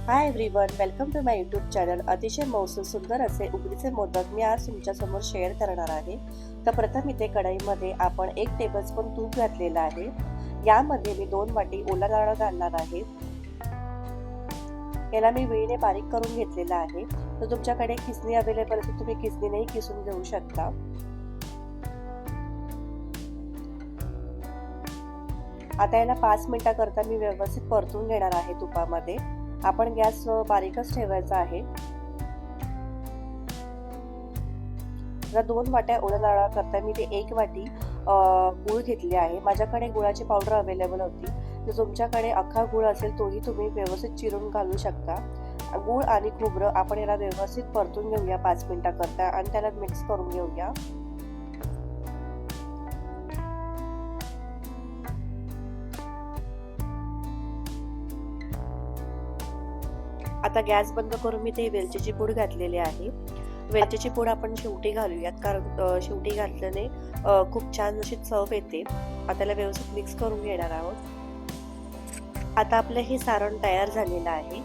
High everyone, welcome to my YouTube channel. अतिशय मौसूद सुंदर असे उकडीचे मोदक मी आज तुमच्यासमोर शेअर करणार आहे. तर प्रथम इथे कढईमध्ये आपण 1 टेबलस्पून तूप घातलेलं आहे. यामध्ये मी 2 वाटी ओला नारळ घालणार आहे. याला मी विळीने बारीक करून घेतलेला आहे. तर तुमच्याकडे किसणी अवेलेबल असेल तुम्ही किसणीनेही किसून घेऊ शकता. आता याला 5 मिनिटाकरता मी व्यवस्थित परतून घेणार आहे तुपामध्ये. आपण गॅस बारीकच ठेवायचा आहे. जर 2 वाट्या ओल्या नारळाकरता मी ते 1 वाटी गूळ घेतली आहे. माझ्याकडे गुळाची पावडर अवेलेबल होती. जर तुमच्याकडे अख्खा गूळ असेल तोही तुम्ही व्यवस्थित चिरून घालू शकता. गूळ आणि खोबरं आपण याला व्यवस्थित परतून घेऊया 5 मिनिटाकरता आणि त्याला मिक्स करून घेऊया. आता गॅस बंद करून मी ते वेलचीची पूड घातलेली आहे. वेलचीची पूड आपण शेवटी घालूयात, कारण शेवटी घातल्याने खूप छान अशी चव येते. आता त्याला व्यवस्थित मिक्स करून घेणार आहोत. आता आपलं हे सारण तयार झालेलं आहे.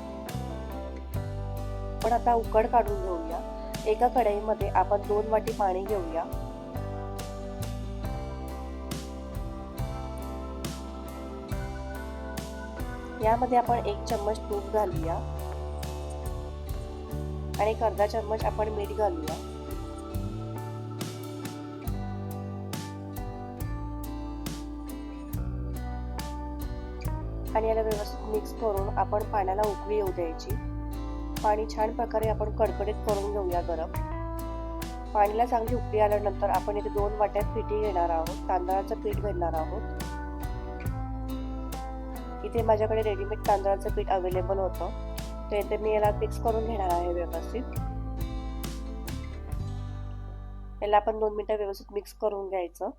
पण आता उकड काढून घेऊया. एका कढईमध्ये आपण 2 वाटी पाणी घेऊया. यामध्ये आपण 1 चम्मच तूप घालूया आणि अर्धा चम्मच आपण मीठ घालूया. आणि याला व्यवस्थित मिक्स करून आपण पाण्याला उकळी येऊ द्यायची. पाणी छान प्रकारे आपण कडकडीत करून घेऊया गरम. पाण्याला चांगली उकळी आल्यानंतर आपण इथे 2 वाट्या पिठी घेणार आहोत. तांदळाचं पीठ घेणार आहोत. इथे माझ्याकडे रेडीमेड तांदळाचं पीठ अवेलेबल होतं. तर इथे मी याला मिक्स करून घेणार आहे व्यवस्थित. याला आपण 2 मिनिटं व्यवस्थित मिक्स करून घ्यायचं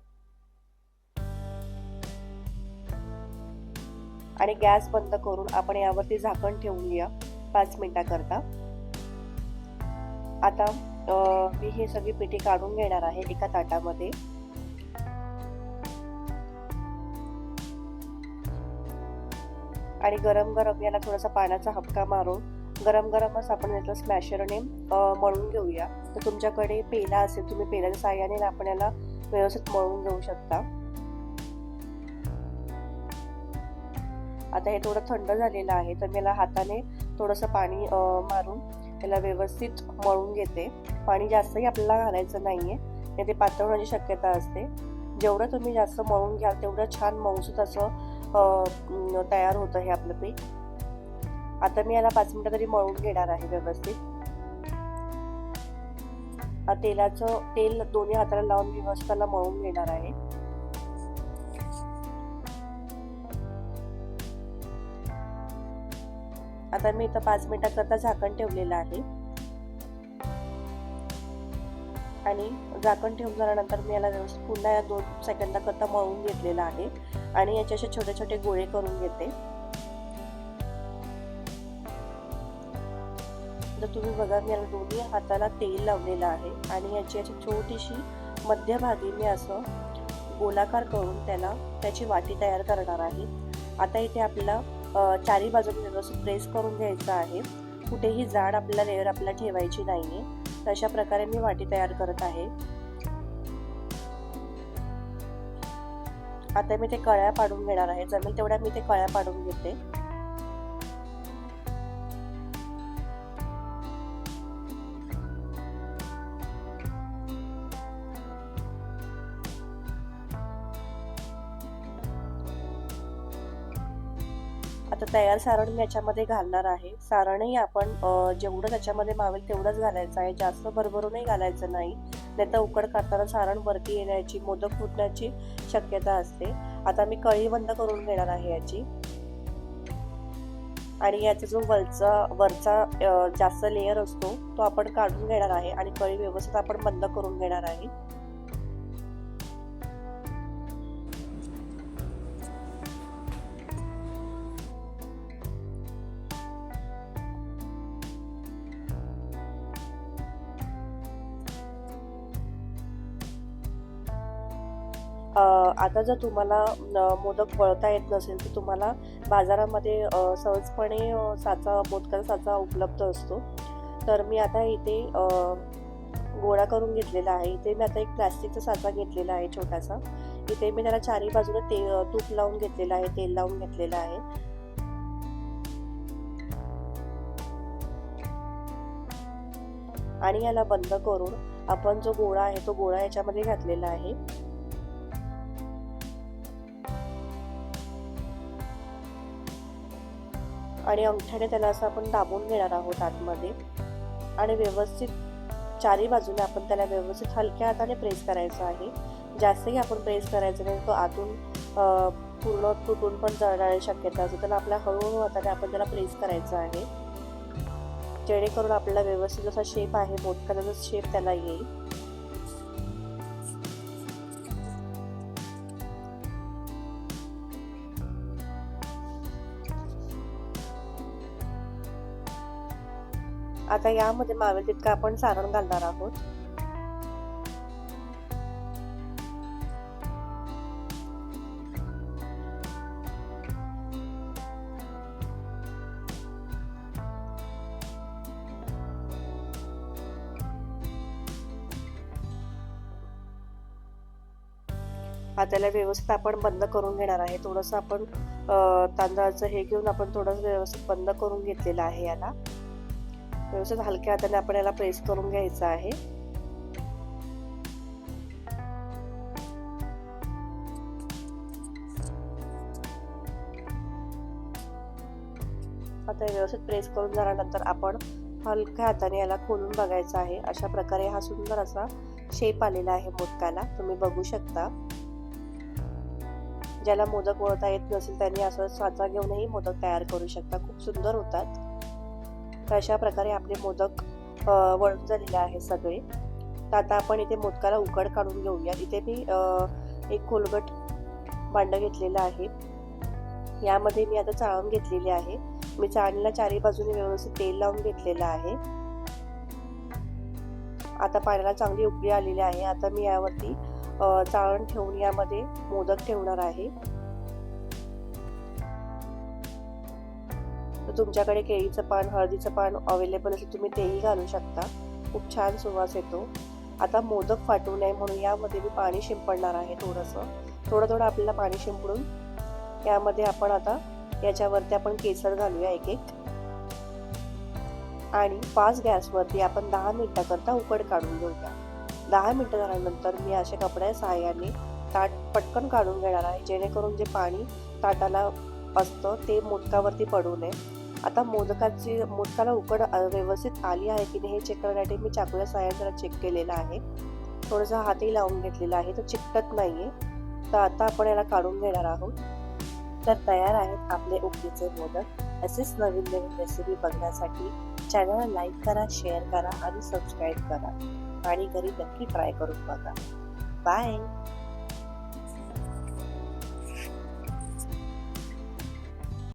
आणि गॅस बंद करून आपण यावरती झाकण ठेवूया 5 मिनिटाकरता. आता मी हे सगळी पिठी काढून घेणार आहे एका ताटामध्ये. आणि गरम गरम याला थोडासा पाण्याचा हबका मारून गरम गरमच आपण याला स्मॅशरने मळून घेऊया. तर तुमच्याकडे पेला असेल तुम्ही पेल्याच्या साहाय्याने आपण याला व्यवस्थित मळून घेऊ शकता. आता हे थोडं थंड झालेलं आहे तर मी याला हाताने थोडंसं पाणी मारून याला व्यवस्थित मळून घेते. पाणी जास्तही आपल्याला घालायचं नाहीये, नाही ते पातळ होण्याची शक्यता असते. जेवढं तुम्ही जास्त मळून घ्याल तेवढं छान मऊसूत असं तयार होतं हे आपलं पीठ. आता मी याला 5 मिनिटं तरी मळून घेणार आहे व्यवस्थित. तेल दोन्ही हाताला लावून व्यवस्थित त्याला मळून घेणार आहे. आता मी इथं 5 मिनिटाकरता झाकण ठेवलेलं आहे आणि झाकण ठेवून झाल्यानंतर मी याला व्यवस्थित पुन्हा 2 सेकंदाकरता मळून घेतलेलं आहे आणि याचे असे छोटे छोटे गोळे करून घेते. तर तुम्ही बघा मी याला दोन्ही हाताला तेल लावलेलं आहे आणि याची अशी छोटीशी मध्यभागी मी असं गोलाकार करून त्याची वाटी तयार करणार आहे. आता इथे आपल्याला चारी बाजूने व्यवस्थित प्रेस करून घ्यायचं आहे. कुठेही जाड आपल्याला लेअर आपल्याला ठेवायची नाहीये. तर अशा प्रकारे मी वाटी तयार करत आहे. आता मी ते कळ्या पाडून घेणार आहे. जमेल तेवढ्या मी ते कळ्या पाडून घेते. आता तयार सारण मी याच्यामध्ये घालणार आहे. सारणही आपण जेवढं त्याच्यामध्ये मावेल तेवढंच घालायचं आहे. जास्त भरभरूनही घालायचं नाही, नाहीतर उकड काढताना सारण वरती येण्याची मोदक फुटण्याची शक्यता असते. आता मी कळी बंद करून घेणार आहे याची. आणि याचा जो वरचा जास्त लेयर असतो तो आपण काढून घेणार आहे आणि कळी व्यवस्थित आपण बंद करून घेणार आहे. आता जर तुम्हाला मोदक वळता येत नसेल तर तुम्हाला बाजारामध्ये सहजपणे मोदकाचा साचा उपलब्ध असतो. तर मी आता इथे गोळा करून घेतलेला आहे. इथे मी आता एक प्लास्टिकचा साचा घेतलेला आहे छोटासा. इथे मी त्याला चारी बाजूला तूप लावून घेतलेलं आहे, तेल लावून घेतलेलं आहे. आणि याला बंद करून आपण जो गोळा आहे तो गोळा याच्यामध्ये घातलेला आहे. आणि अंगठ्याने त्याला असं आपण दाबून घेणार आहोत आतमध्ये आणि व्यवस्थित चारी बाजूने आपण त्याला व्यवस्थित हलक्या हाताने प्रेस करायचं आहे. जास्तही आपण प्रेस करायचं नाही, तो आतून पूर्ण तुटून पण जाण्याची शक्यता असते. तर आपल्या हळूहळू हाताने आपण त्याला प्रेस करायचं आहे, जेणेकरून आपल्याला व्यवस्थित जसा शेप आहे मोदकाचा शेप त्याला येईल. आता यामध्ये मावेल तितकं आपण सारण घालणार आहोत. आता त्याला व्यवस्थित आपण बंद करून घेणार आहे. थोडंसं आपण तांदळाचं हे घेऊन आपण थोडंसं व्यवस्थित बंद करून घेतलेलं आहे. याला व्यवस्थित हलक्या हाताने आपण याला प्रेस करून घ्यायचं आहे. आता व्यवस्थित प्रेस करून झाल्यानंतर आपण हलक्या हाताने याला खोलून बघायचं आहे. अशा प्रकारे हा सुंदर असा शेप आलेला आहे मोदकाला, तुम्ही बघू शकता. ज्याला मोदक वळता येत नसेल त्यांनी असं साचा घेऊनही मोदक तयार करू शकता, खूप सुंदर होतात. तर अशा प्रकारे आपले मोदक वळून झालेले आहे सगळे. तर आता आपण इथे मोदकाला उकड काढून घेऊया. इथे मी एक खोलगट भांडं घेतलेलं आहे. यामध्ये मी आता चाळण घेतलेली आहे. मी चाळणीला चारी बाजूने व्यवस्थित तेल लावून घेतलेलं आहे. आता पाण्याला चांगली उकळी आलेली आहे. आता मी यावरती चाळण ठेवून यामध्ये मोदक ठेवणार आहे. तर तुमच्याकडे केळीचं पान, हळदीचं पान अवेलेबल असेल तुम्ही तेही घालू शकता, खूप छान सुवास येतो. आता मोदक फाटू नये म्हणून यामध्ये मी पाणी शिंपडणार आहे. थोडं थोडं आपल्याला पाणी शिंपडून यामध्ये आपण आता याच्यावरती आपण केसर घालूया एक एक. आणि फास्ट गॅसवरती आपण 10 मिनिटाकरता उकड काढून घेऊया. 10 मिनिटं झाल्यानंतर मी अशा कपड्याच्या सहाय्याने ताट पटकन काढून घेणार आहे, जेणेकरून जे पाणी ताटाला असतं ते मोदकावरती पडू नये. आता मोदकाला उकड व्यवस्थित आली आहे की नाही हे चेक करण्यासाठी मी चाकूच्या सहाय्याने जरा चेक केलेलं आहे. थोडंसं हातही लावून घेतलेला आहे, तर चिकटत नाहीये. तर आता आपण याला काढून घेणार आहोत. तर तयार आहेत आपले उकडीचे मोदक. असेच नवीन नवीन रेसिपी बघण्यासाठी चॅनलला लाईक करा, शेअर करा आणि सबस्क्राईब करा. आणि घरी नक्की ट्राय करून बघा. बाय.